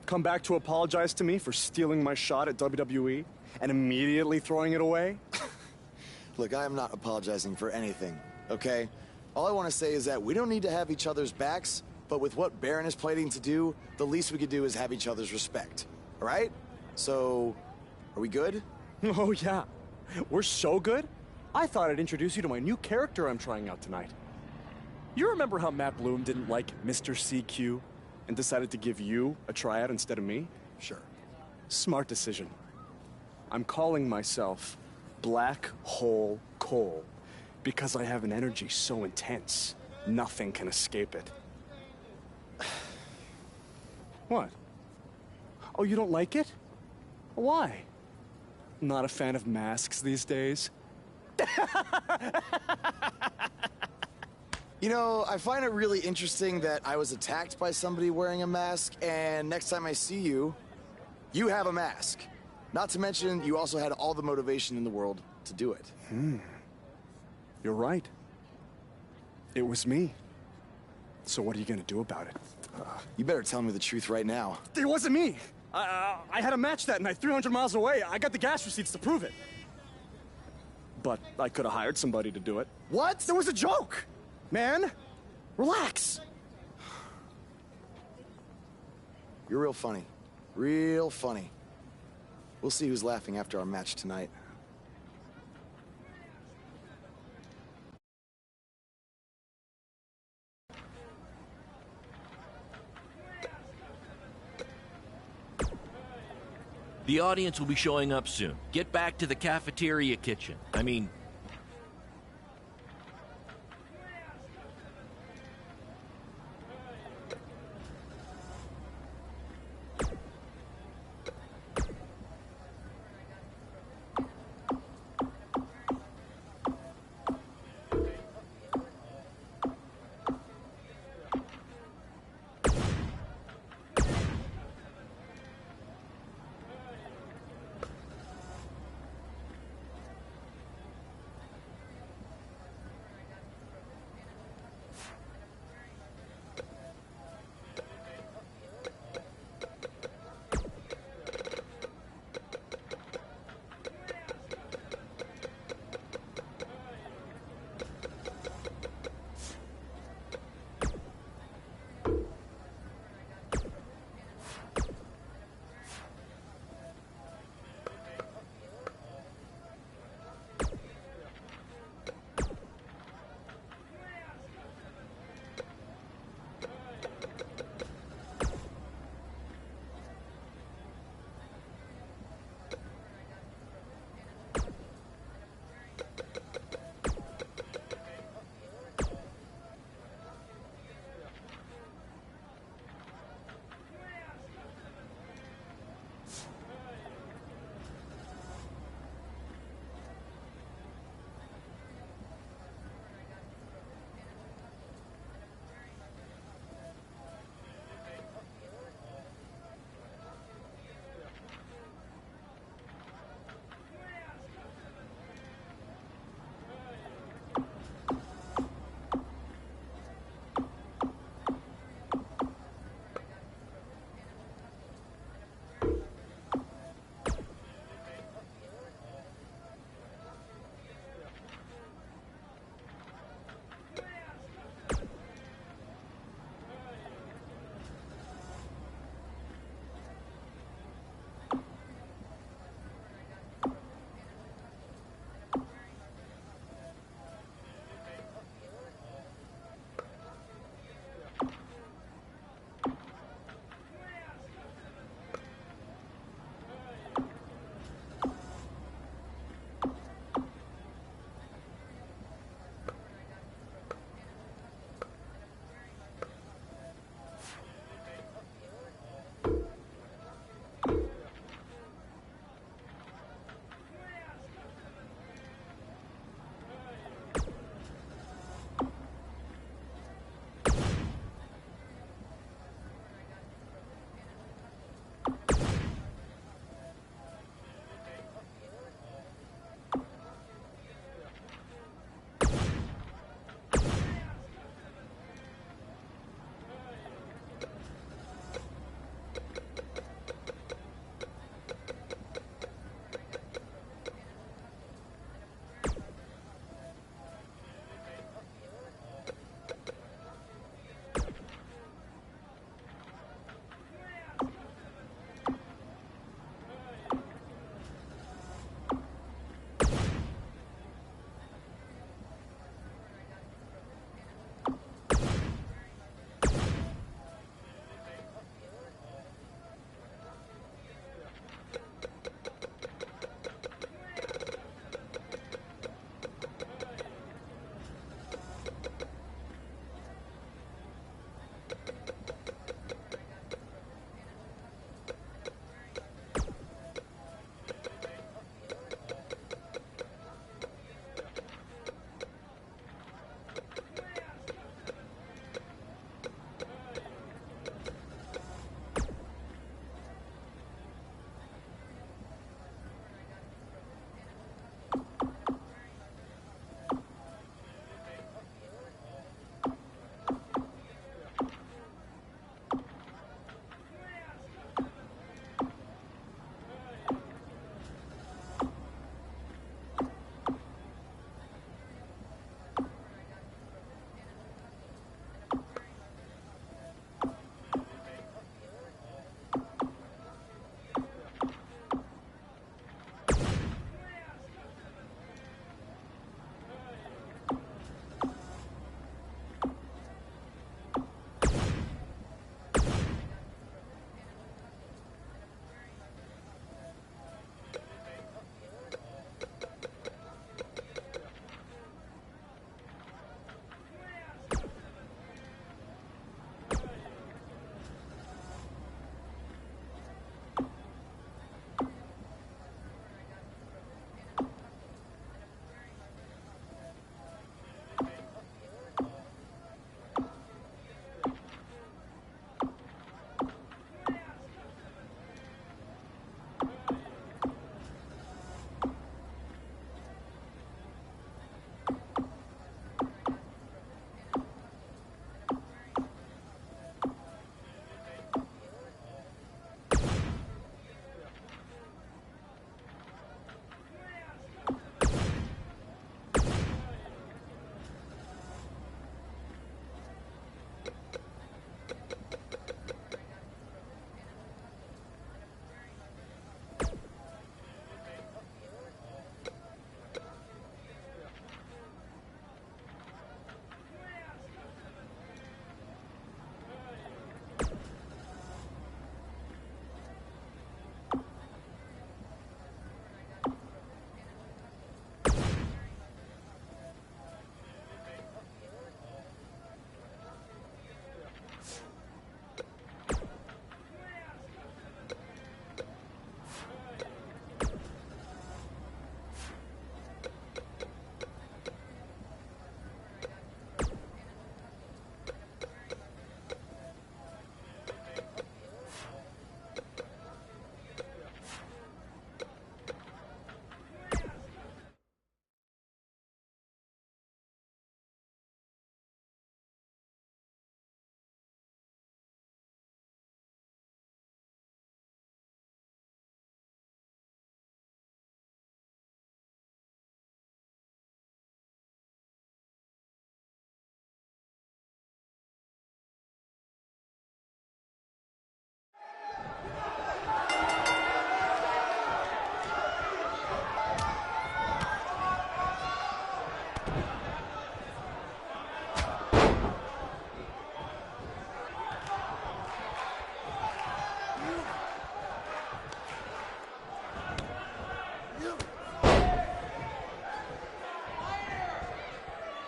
Speaker 6: Come back to apologize to me for stealing my shot at WWE and immediately throwing it away?
Speaker 22: Look, I am not apologizing for anything, okay? All I want to say is that we don't need to have each other's backs, but with what Baron is planning to do, the least we could do is have each other's respect, all right? So, are we good?
Speaker 6: Oh, yeah. We're so good? I thought I'd introduce you to my new character I'm trying out tonight. You remember how Matt Bloom didn't like Mr. CQ and decided to give you a tryout instead of me?
Speaker 22: Sure.
Speaker 6: Smart decision. I'm calling myself Black Hole Cole because I have an energy so intense, nothing can escape it. What? Oh, you don't like it? Why? Not a fan of masks these days?
Speaker 22: You know, I find it really interesting that I was attacked by somebody wearing a mask, and next time I see you, you have a mask. Not to mention, you also had all the motivation in the world to do it.
Speaker 6: You're right. It was me. So what are you gonna do about it?
Speaker 22: You better tell me the truth right now.
Speaker 6: It wasn't me! I had a match that night, 300 miles away. I got the gas receipts to prove it. But I could have hired somebody to do it.
Speaker 22: What?
Speaker 6: There was a joke! Man, relax.
Speaker 22: You're real funny. Real funny. We'll see who's laughing after our match tonight.
Speaker 3: The audience will be showing up soon. Get back to the cafeteria kitchen. I mean...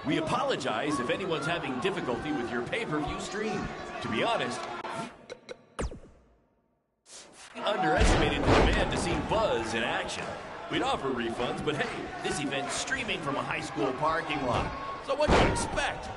Speaker 3: We apologize if anyone's having difficulty with your pay-per-view stream. To be honest, we underestimated the demand to see Buzz in action. We'd offer refunds, but hey, this event's streaming from a high school parking lot. So what do you expect?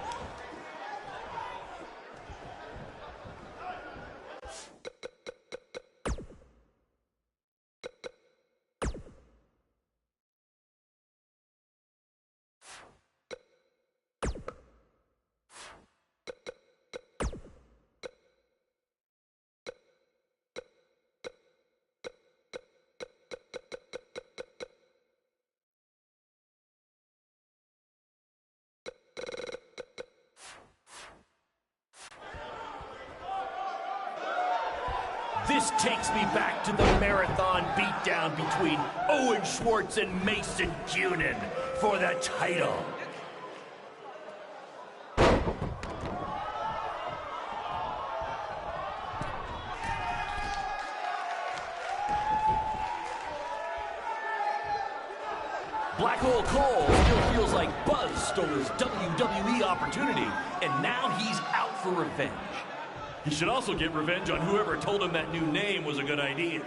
Speaker 3: This takes me back to the marathon beatdown between Owen Schwartz and Mason Cunin for the title. Black Hole Cole still feels like Buzz stole his WWE opportunity, and now he's out for revenge. He should also get revenge on whoever told him that new name was a good idea.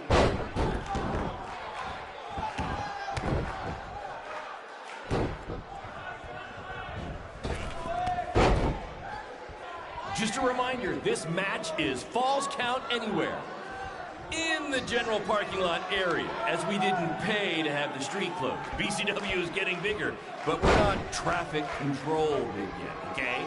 Speaker 3: Just a reminder, this match is Falls Count Anywhere. In the general parking lot area, as we didn't pay to have the street closed. BCW is getting bigger, but we're not traffic control big yet, okay?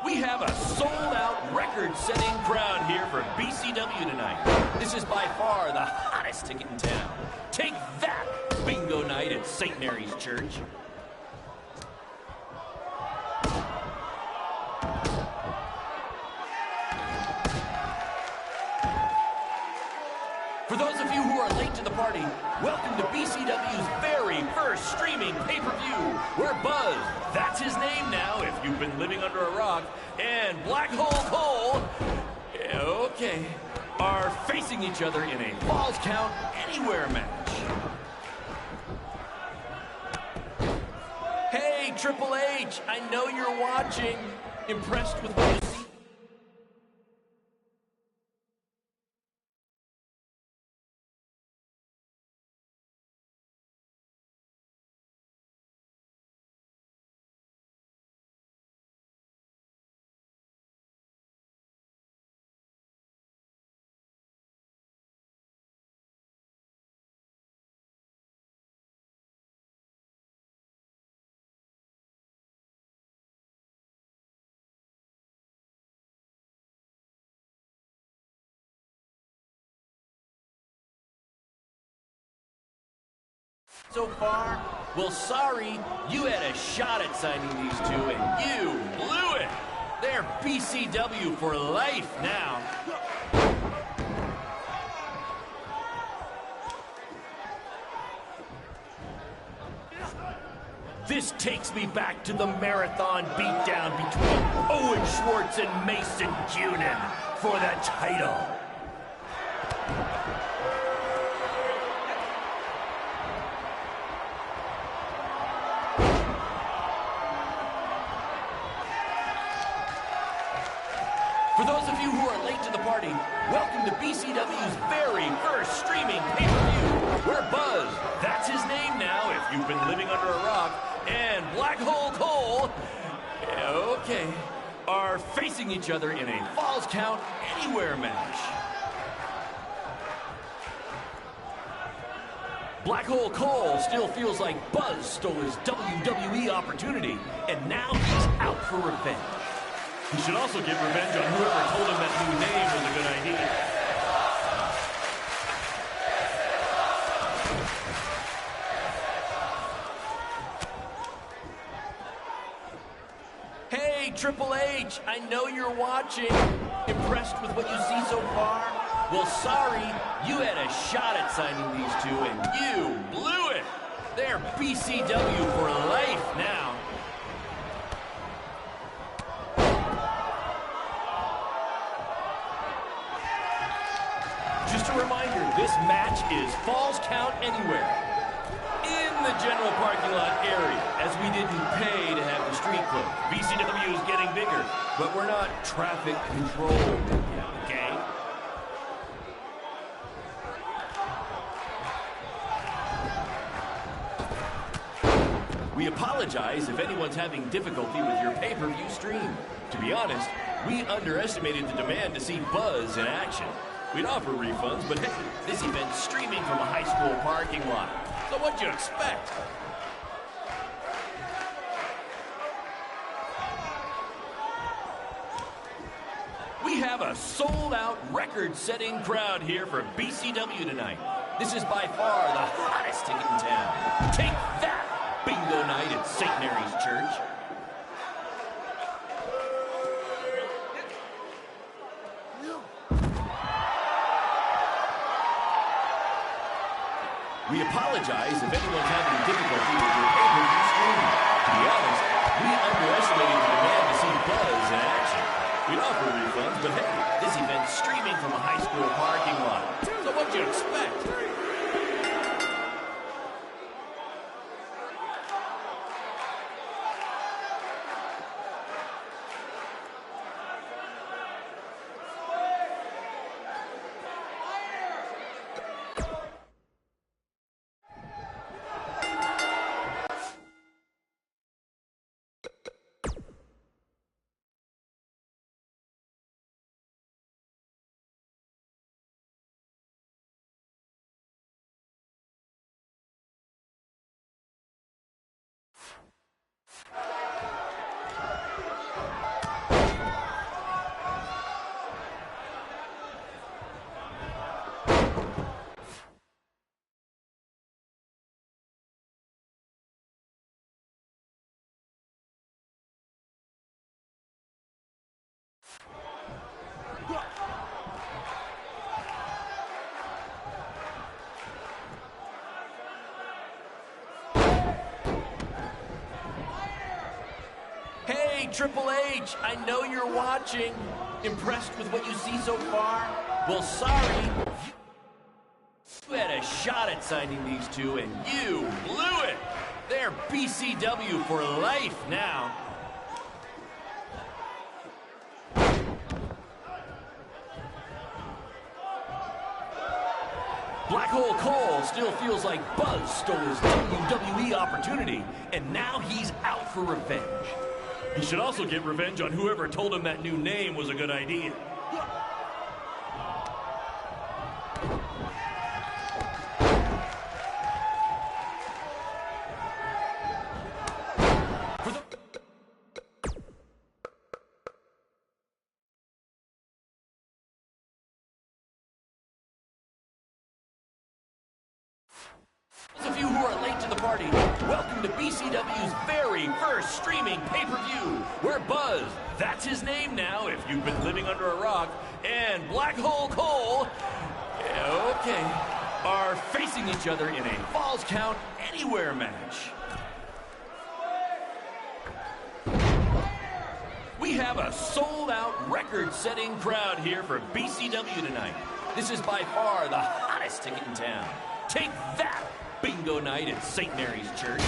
Speaker 3: We have a sold-out, record-setting crowd here for BCW tonight. This is by far the hottest ticket in town. Take that, bingo night at St. Mary's Church. For those of you who are late to the party, welcome to BCW's very first streaming pay-per-view. We're Buzz, that's his name now if you've been living under a rock, and Black Hole Cole, okay, are facing each other in a Falls Count Anywhere match. Hey, Triple H, I know you're watching. Impressed with what you see? So far? Well, sorry, you had a shot at signing these two, and you blew it. They're BCW for life now. This takes me back to the marathon beatdown between Owen Schwartz and Mason Cunin for the title. For those of you who are late to the party, welcome to BCW's very first streaming pay-per-view. We're Buzz, that's his name now if you've been living under a rock, and Black Hole Cole, okay, are facing each other in a Falls Count Anywhere match. Black Hole Cole still feels like Buzz stole his WWE opportunity, and now he's out for revenge. He should also get revenge on whoever told him that new name was a good idea. Hey, Triple H, I know you're watching. Impressed with what you see so far? Well, sorry, you had a shot at signing these two, and you blew it. They're BCW for life now.
Speaker 4: Just a reminder, this match is Falls Count Anywhere. In the general parking lot area, as we didn't pay to have the street closed. BCW is getting bigger, but we're not traffic controlled yet, okay? We apologize if anyone's having difficulty with your pay-per-view stream. To be honest, we underestimated the demand to see Buzz in action. We'd offer refunds, but hey, this event's streaming from a high school parking lot. So what'd you expect? We have a sold-out, record-setting crowd here for BCW tonight. This is by far the hottest ticket in town. Take that! Bingo night at St. Mary's Church. We apologize if anyone's having difficulty with your pay-per-view stream. To be honest, we underestimated the demand to see Buzz in action. We'd offer refunds, but hey, this event's streaming from a high school parking lot. So what'd you expect? Hey, Triple H, I know you're watching. Impressed with what you see so far? Well, sorry. You had a shot at signing these two, and you blew it. They're BCW for life now. Black Hole Cole still feels like Buzz stole his WWE opportunity, and now he's out for revenge. He should also get revenge on whoever told him that new name was a good idea. Those of you who are late to the party, welcome to BCW's very first streaming pay-per-view, where Buzz, that's his name now if you've been living under a rock, and Black Hole Cole, okay, are facing each other in a Falls Count Anywhere match. We have a sold-out, record-setting crowd here for BCW tonight. This is by far the hottest ticket in town. Take that! Bingo night at St. Mary's Church.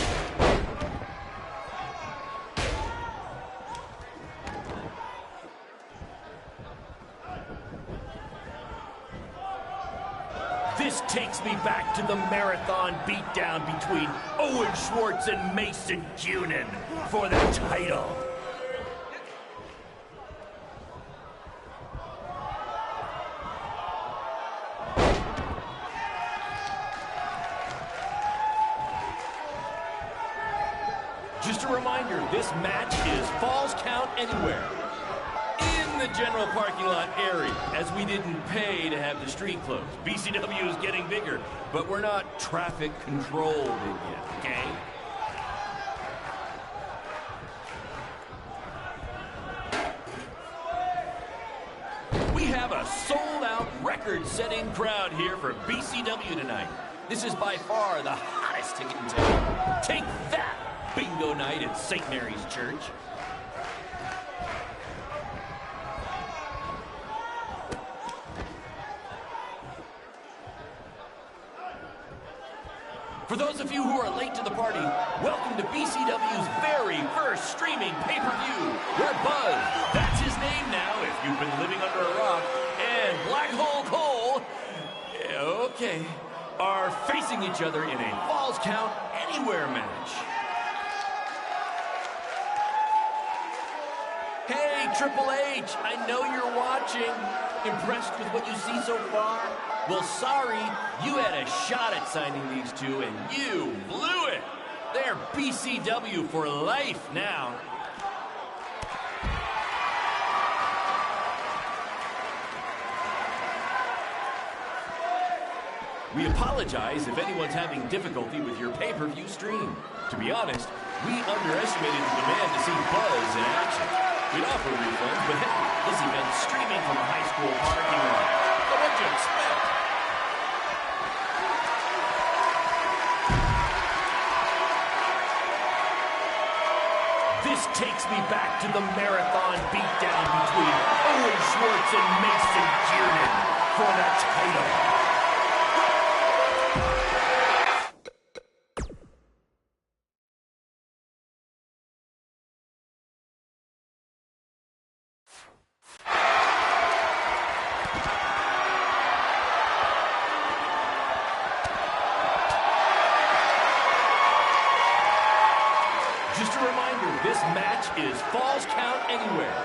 Speaker 4: This takes me back to the marathon beatdown between Owen Schwartz and Mason Cunin for the title. Just a reminder, this match is Falls Count Anywhere. In the general parking lot area, as we didn't pay to have the street closed. BCW is getting bigger, but we're not traffic controlled yet, okay? We have a sold-out, record-setting crowd here for BCW tonight. This is by far the hottest ticket in town. Take that! Bingo night at St. Mary's Church. For those of you who are late to the party, welcome to BCW's very first streaming pay-per-view, where Buzz, that's his name now if you've been living under a rock, and Black Hole Cole, okay, are facing each other in a Falls Count Anywhere match. Hey, Triple H, I know you're watching. Impressed with what you see so far? Well, sorry, you had a shot at signing these two, and you blew it. They're BCW for life now. We apologize if anyone's having difficulty with your pay-per-view stream. To be honest, we underestimated the demand to see Buzz in action. We'd offer refunds, but hey, this event's streaming from a high school parking lot. So what'd you expect? This takes me back to the marathon beatdown between Owen Schwartz and Mason Kiernan for the title. Just a reminder, this match is Falls Count Anywhere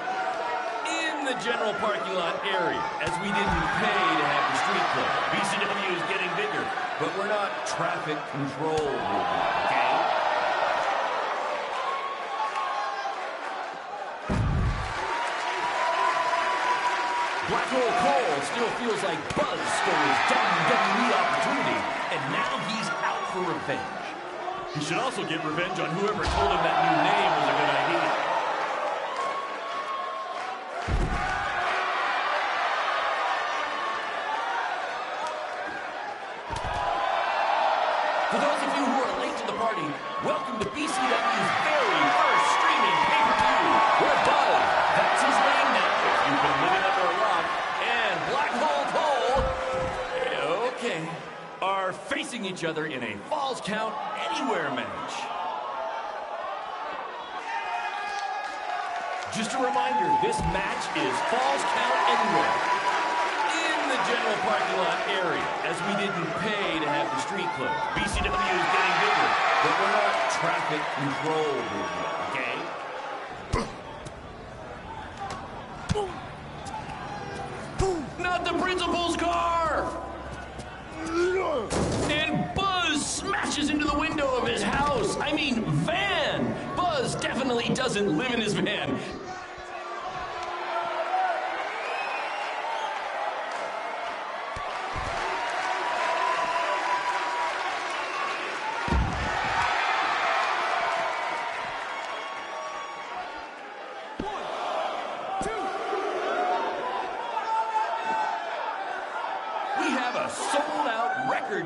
Speaker 4: in the general parking lot area, as we didn't pay to have the street closed. BCW is getting bigger, but we're not traffic control, okay? Black Hole Cole still feels like Buzz stole his WWE opportunity, and now he's out for revenge. He should also get revenge on whoever told him that new name was a good idea. For those of you who are late to the party, welcome to BCW's very first streaming pay-per-view, where Buzz, that's his name now if you've been living under a rock, and Black Hole Cole, okay, are facing each other in a Falls Count Anywhere match. Just a reminder, this match is Falls Count Anywhere in the general parking lot area, as we didn't pay to have the street closed. BCW is getting bigger, but we're not traffic control here, okay? Not the principal's car! And Buzz smashes into the window of his house. I mean, van. Buzz definitely doesn't live in his van.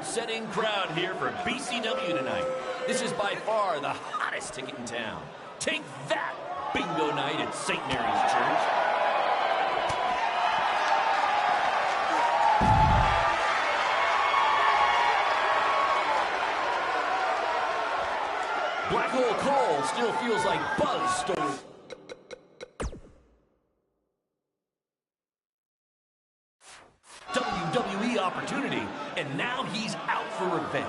Speaker 4: Setting crowd here for BCW tonight. This is by far the hottest ticket in town. Take that, bingo night at St. Mary's Church. Black Hole Cole still feels like Buzz stole WWE opportunity, and now he's out for revenge.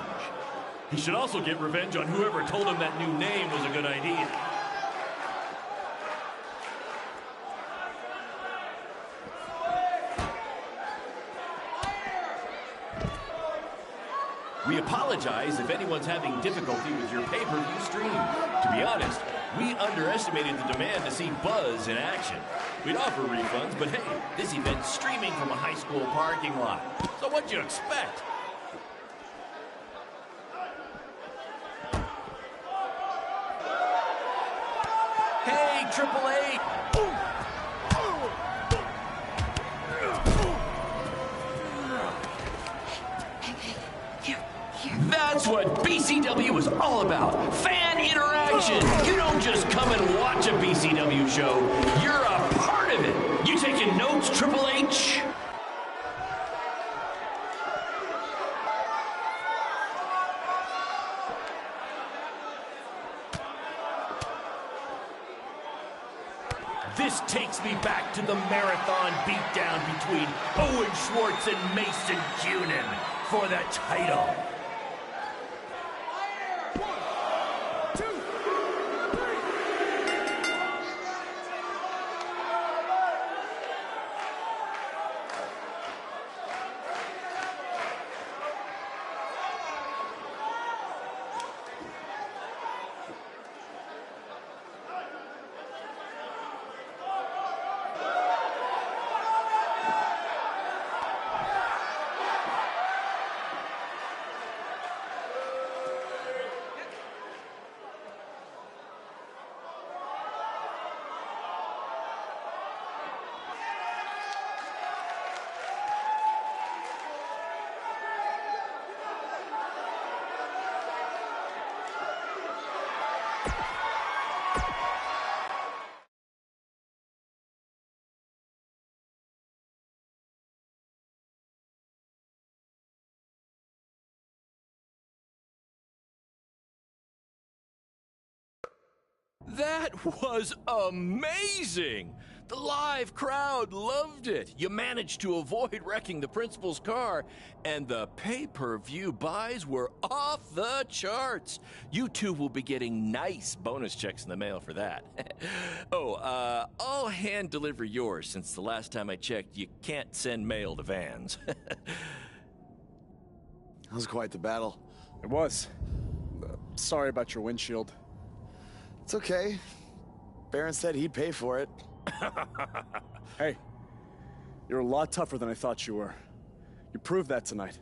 Speaker 4: He should also get revenge on whoever told him that new name was a good idea. We apologize if anyone's having difficulty with your pay-per-view stream. To be honest, we underestimated the demand to see Buzz in action. We'd offer refunds, but hey, this event's streaming from a high school parking lot. So what'd you expect? Hey, Triple H! That's what BCW is all about. Fan interaction. You don't just come and watch a BCW show. You're a part of it. You taking notes, Triple H? This takes me back to the marathon beatdown between Owen Schwartz and Mason Cunin for the title. That was amazing! The live crowd loved it. You managed to avoid wrecking the principal's car, and the pay-per-view buys were off the charts. You two will be getting nice bonus checks in the mail for that. I'll hand deliver yours since the last time I checked, you can't send mail to vans.
Speaker 22: That was quite the battle.
Speaker 6: It was. Sorry about your windshield.
Speaker 22: It's okay. Baron said he'd pay for it.
Speaker 6: Hey, you're a lot tougher than I thought you were. You proved that tonight.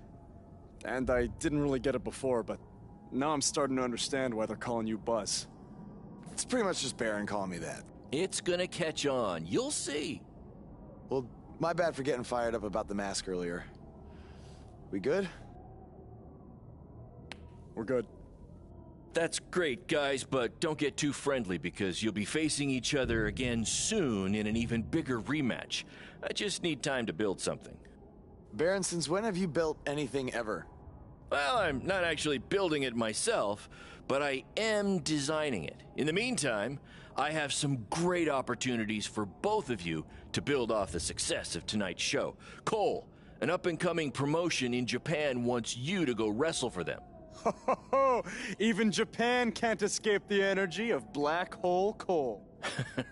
Speaker 6: And I didn't really get it before, but now I'm starting to understand why they're calling you Buzz.
Speaker 22: It's pretty much just Baron calling me that.
Speaker 3: It's gonna catch on. You'll see.
Speaker 22: Well, my bad for getting fired up about the mask earlier. We good?
Speaker 6: We're good.
Speaker 3: That's great, guys, but don't get too friendly because you'll be facing each other again soon in an even bigger rematch. I just need time to build something.
Speaker 22: Baron, since when have you built anything ever?
Speaker 3: Well, I'm not actually building it myself, but I am designing it. In the meantime, I have some great opportunities for both of you to build off the success of tonight's show. Cole, an up-and-coming promotion in Japan wants you to go wrestle for them.
Speaker 6: Even Japan can't escape the energy of Black Hole Cole.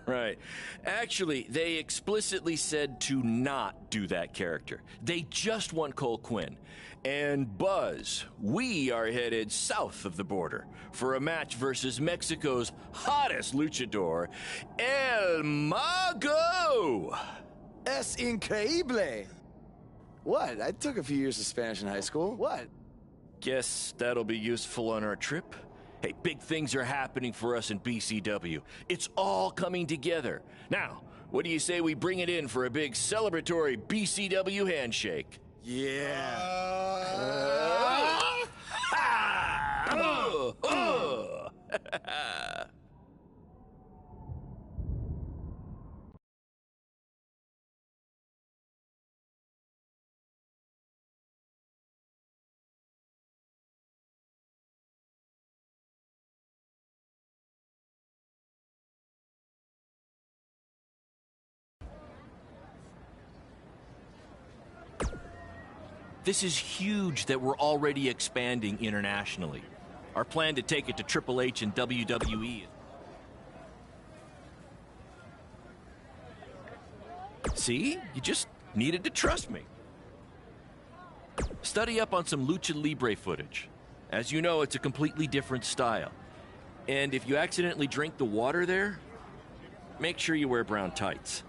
Speaker 3: Right. Actually, they explicitly said to not do that character. They just want Cole Quinn. And Buzz, we are headed south of the border for a match versus Mexico's hottest luchador, El Mago!
Speaker 22: Es increíble! What? I took a few years of Spanish in high school. What?
Speaker 3: Guess that'll be useful on our trip. Hey, big things are happening for us in BCW. It's all coming together. Now, what do you say we bring it in for a big celebratory BCW handshake?
Speaker 22: Yeah.
Speaker 3: This is huge that we're already expanding internationally. Our plan to take it to Triple H and WWE. See? You just needed to trust me. Study up on some Lucha Libre footage. As you know, it's a completely different style. And if you accidentally drink the water there, make sure you wear brown tights.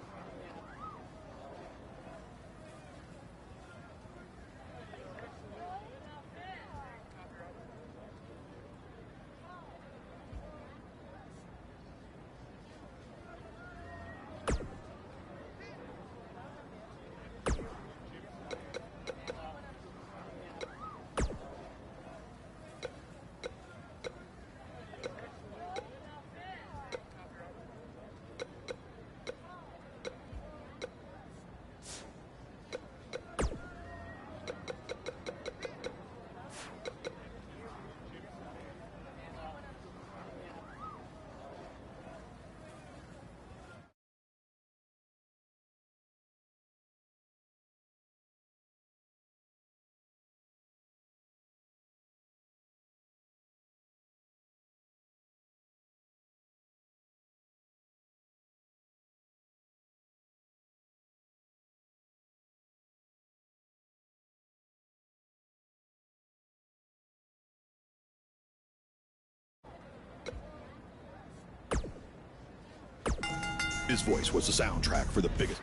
Speaker 17: His voice was the soundtrack for the biggest...